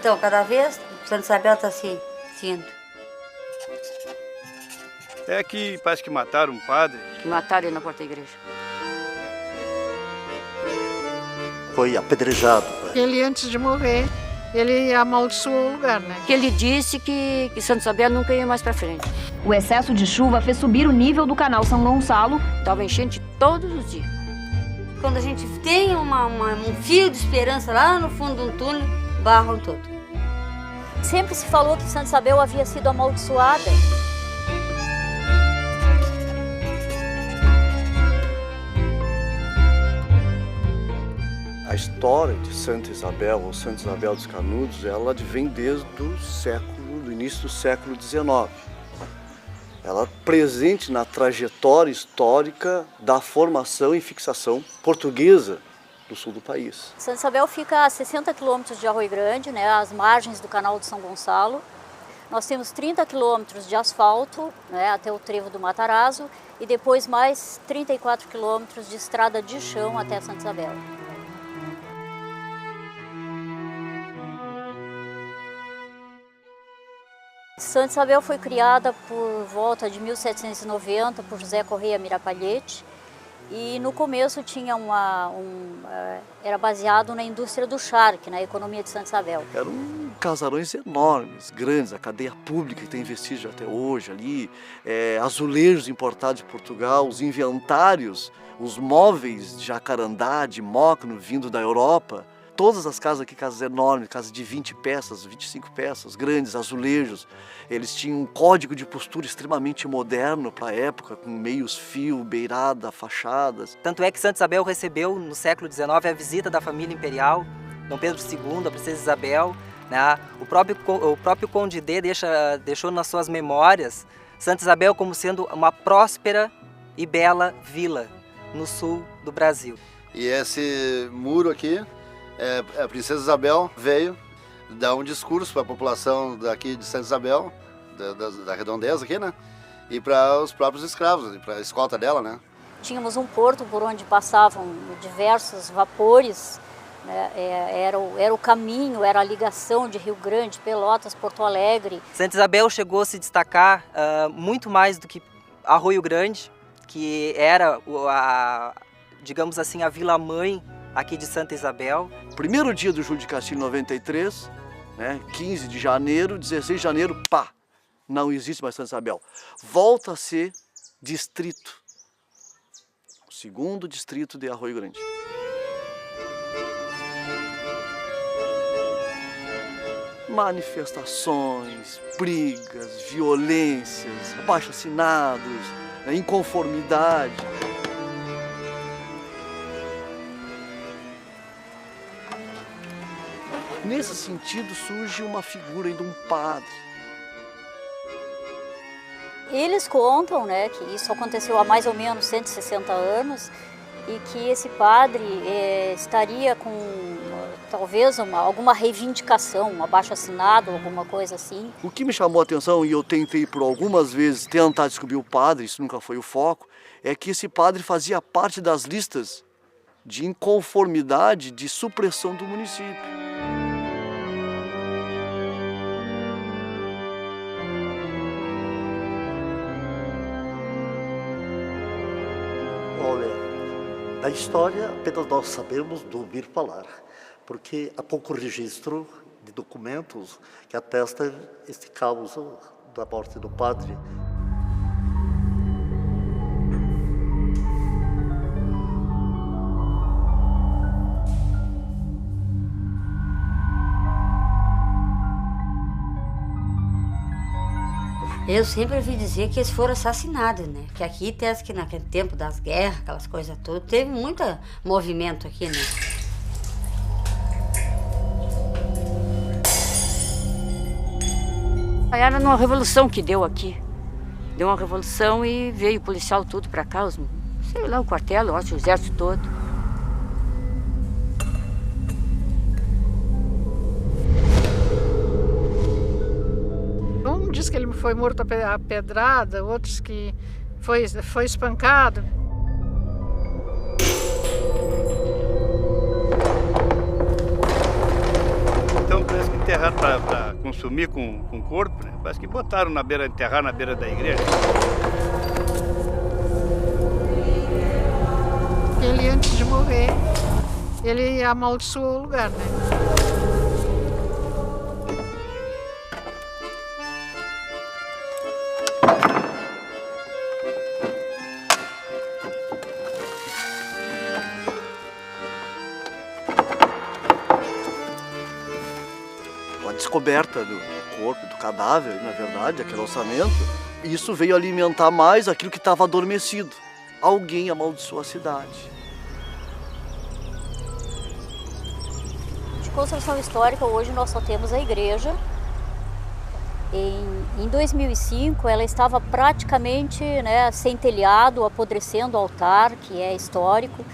Então, cada vez Santa Isabel está se indo. É que parece que mataram um padre. Mataram ele na porta da igreja. Foi apedrejado. Ele, antes de morrer, ele amaldiçoou o lugar, né? Que ele disse que Santa Isabel nunca ia mais para frente. O excesso de chuva fez subir o nível do canal São Gonçalo. Tava enchente todos os dias. Quando a gente tem um fio de esperança lá no fundo de um túnel, barram todo. Sempre se falou que Santa Isabel havia sido amaldiçoada. A história de Santa Isabel, ou Santa Isabel dos Canudos, ela vem desde do início do século XIX. Ela é presente na trajetória histórica da formação e fixação portuguesa do sul do país. Santa Isabel fica a 60 quilômetros de Arroio Grande, né, às margens do canal de São Gonçalo. Nós temos 30 quilômetros de asfalto, né, até o trevo do Matarazzo, e depois mais 34 quilômetros de estrada de chão até Santa Isabel. Santa Isabel foi criada por volta de 1790 por José Correia Mirapalhete e no começo tinha era baseado na indústria do charque, na economia de Santa Isabel. Eram casarões enormes, grandes, a cadeia pública que tem vestígio até hoje ali, azulejos importados de Portugal, os inventários, os móveis de jacarandá, de mócno vindo da Europa. Todas as casas aqui, casas enormes, casas de 20 peças, 25 peças, grandes, azulejos. Eles tinham um código de postura extremamente moderno para a época, com meios fio, beirada, fachadas. Tanto é que Santa Isabel recebeu, no século XIX, a visita da família imperial, Dom Pedro II, a princesa Isabel. Né? O próprio Conde D deixou nas suas memórias Santa Isabel como sendo uma próspera e bela vila no sul do Brasil. E esse muro aqui, a princesa Isabel veio dar um discurso para a população daqui de Santa Isabel, da redondeza aqui, né? E para os próprios escravos, para a escolta dela, né? Tínhamos um porto por onde passavam diversos vapores, né? Era o caminho, era a ligação de Rio Grande, Pelotas, Porto Alegre. Santa Isabel chegou a se destacar muito mais do que Arroio Grande, que era, digamos assim, a vila-mãe aqui de Santa Isabel. Primeiro dia do Júlio de Castilho, 93, né, 15 de janeiro, 16 de janeiro, pá, não existe mais Santa Isabel. Volta a ser distrito, o segundo distrito de Arroio Grande. Manifestações, brigas, violências, abaixo-assinados, inconformidade. Nesse sentido, surge uma figura de um padre. Eles contam, né, que isso aconteceu há mais ou menos 160 anos e que esse padre estaria com talvez alguma reivindicação, um abaixo-assinado, alguma coisa assim. O que me chamou a atenção, e eu tentei por algumas vezes tentar descobrir o padre, isso nunca foi o foco, é que esse padre fazia parte das listas de inconformidade, de supressão do município. A história apenas nós sabemos de ouvir falar, porque há pouco registro de documentos que atestam este caso da morte do padre. Eu sempre ouvi dizer que eles foram assassinados, né? Que aqui, até que naquele tempo das guerras, aquelas coisas todas, teve muito movimento aqui, né? Era numa revolução que deu aqui. Deu uma revolução e veio o policial tudo pra cá, sei lá, o quartel, eu acho, o exército todo. Um diz que ele foi morto a pedrada, outros que foi espancado. Então parece que enterrado para consumir com o corpo, né? Parece que botaram na beira, enterrar na beira da igreja. Ele, antes de morrer, ele amaldiçoou o lugar, né? A descoberta do corpo, do cadáver, na verdade, aquele ossamento, isso veio alimentar mais aquilo que estava adormecido. Alguém amaldiçoou a cidade. De construção histórica, hoje nós só temos a igreja. Em 2005, ela estava praticamente, né, sem telhado, apodrecendo o altar, que é histórico.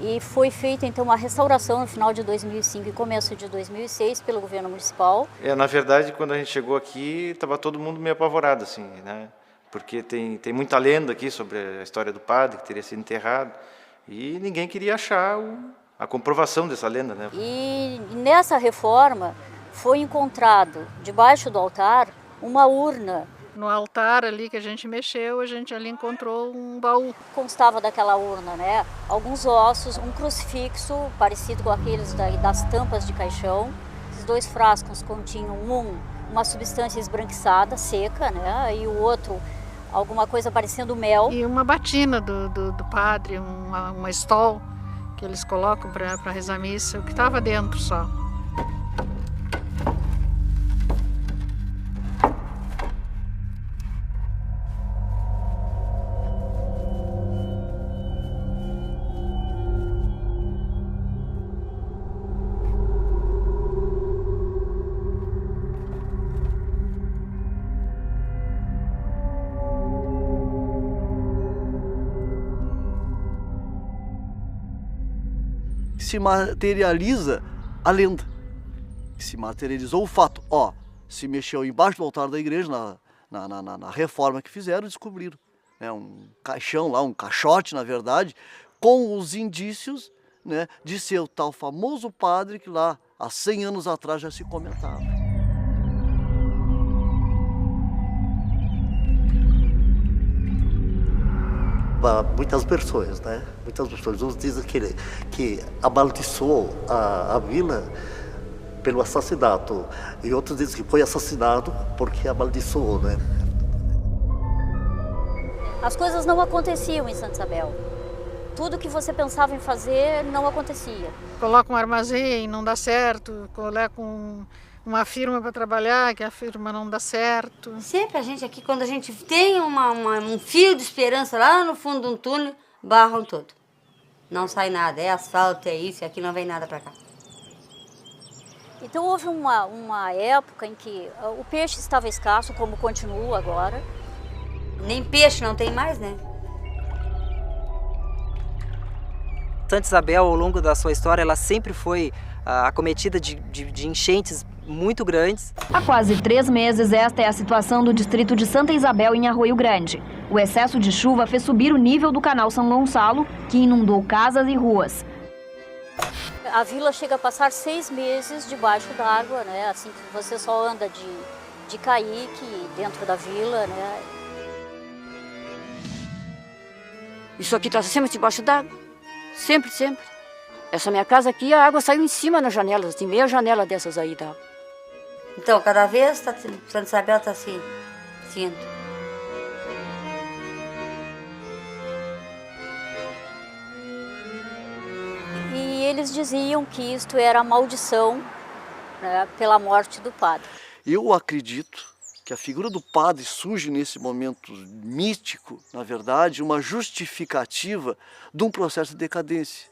E foi feita então uma restauração no final de 2005 e começo de 2006 pelo governo municipal. Na verdade, quando a gente chegou aqui, estava todo mundo meio apavorado, assim, né? Porque tem muita lenda aqui sobre a história do padre que teria sido enterrado e ninguém queria achar a comprovação dessa lenda, né? E nessa reforma foi encontrado debaixo do altar uma urna. No altar ali que a gente mexeu, a gente ali encontrou um baú. Constava daquela urna, né? Alguns ossos, um crucifixo parecido com aqueles das tampas de caixão. Esses 2 frascos continham uma substância esbranquiçada, seca, né? E o outro, alguma coisa parecendo mel. E uma batina do padre, uma estol que eles colocam para rezar missa, o que estava dentro só. Se materializa a lenda, se materializou o fato. Se mexeu embaixo do altar da igreja, na reforma que fizeram, descobriram, né, um caixão lá, um caixote, na verdade, com os indícios, né, de ser o tal famoso padre que lá, há 100 anos atrás, já se comentava. Muitas versões, né? Muitas versões. Uns dizem que amaldiçoou a vila pelo assassinato. E outros dizem que foi assassinado porque amaldiçoou, né? As coisas não aconteciam em Santa Isabel. Tudo que você pensava em fazer não acontecia. Coloca um armazém, não dá certo. Coloca uma firma para trabalhar, que a firma não dá certo. Sempre a gente aqui, quando a gente tem um fio de esperança lá no fundo de um túnel, barram tudo. Não sai nada, é asfalto, é isso, e aqui não vem nada para cá. Então houve uma época em que o peixe estava escasso, como continua agora. Nem peixe não tem mais, né? Santa Isabel, ao longo da sua história, ela sempre foi acometida de enchentes muito grandes. Há quase 3 meses, esta é a situação do distrito de Santa Isabel, em Arroio Grande. O excesso de chuva fez subir o nível do canal São Gonçalo, que inundou casas e ruas. A vila chega a passar 6 meses debaixo d'água, né? Assim que você só anda de caique dentro da vila, né? Isso aqui está sempre debaixo d'água. Sempre, sempre. Essa minha casa aqui, a água saiu em cima nas janelas, tem meia janela dessas aí da água. Então, cada vez Santa Isabel está assim, indo. E eles diziam que isto era maldição, né, pela morte do padre. Eu acredito que a figura do padre surge nesse momento místico, na verdade, uma justificativa de um processo de decadência.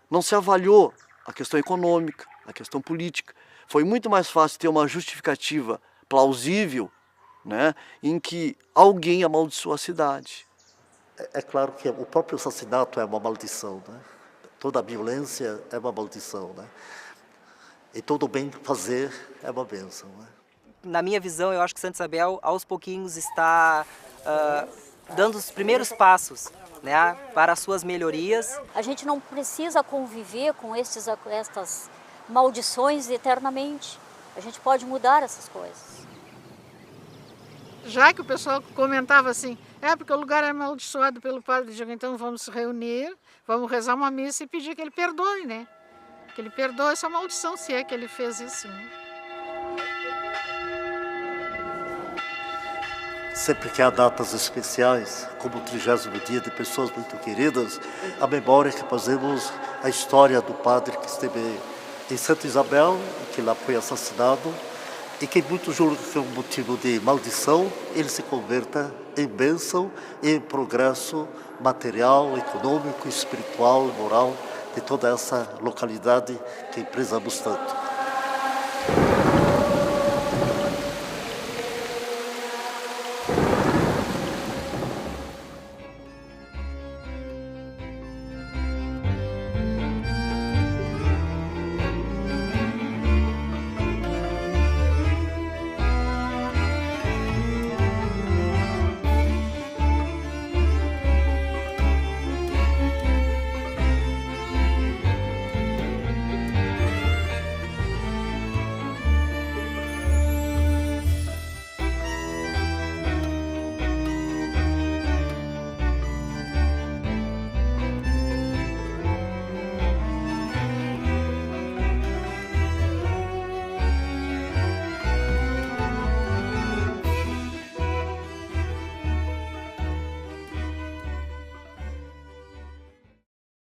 Não se avaliou a questão econômica, a questão política. Foi muito mais fácil ter uma justificativa plausível, né, em que alguém amaldiçoou a cidade. É claro que o próprio assassinato é uma maldição, né? Toda a violência é uma maldição, né? E todo bem fazer é uma bênção, né? Na minha visão, eu acho que Santa Isabel, aos pouquinhos, está dando os primeiros passos, né, para as suas melhorias. A gente não precisa conviver com estas maldições eternamente. A gente pode mudar essas coisas. Já que o pessoal comentava assim, porque o lugar é amaldiçoado pelo padre Diogo, então vamos se reunir, vamos rezar uma missa e pedir que ele perdoe, né? Que ele perdoe essa maldição, se é que ele fez isso, né? Sempre que há datas especiais, como o 30º dia de pessoas muito queridas, a memória que fazemos, a história do padre que esteve em Santa Isabel, que lá foi assassinado, e que muitos julgam que é um motivo de maldição, ele se converta em bênção e em progresso material, econômico, espiritual e moral de toda essa localidade que prezamos tanto.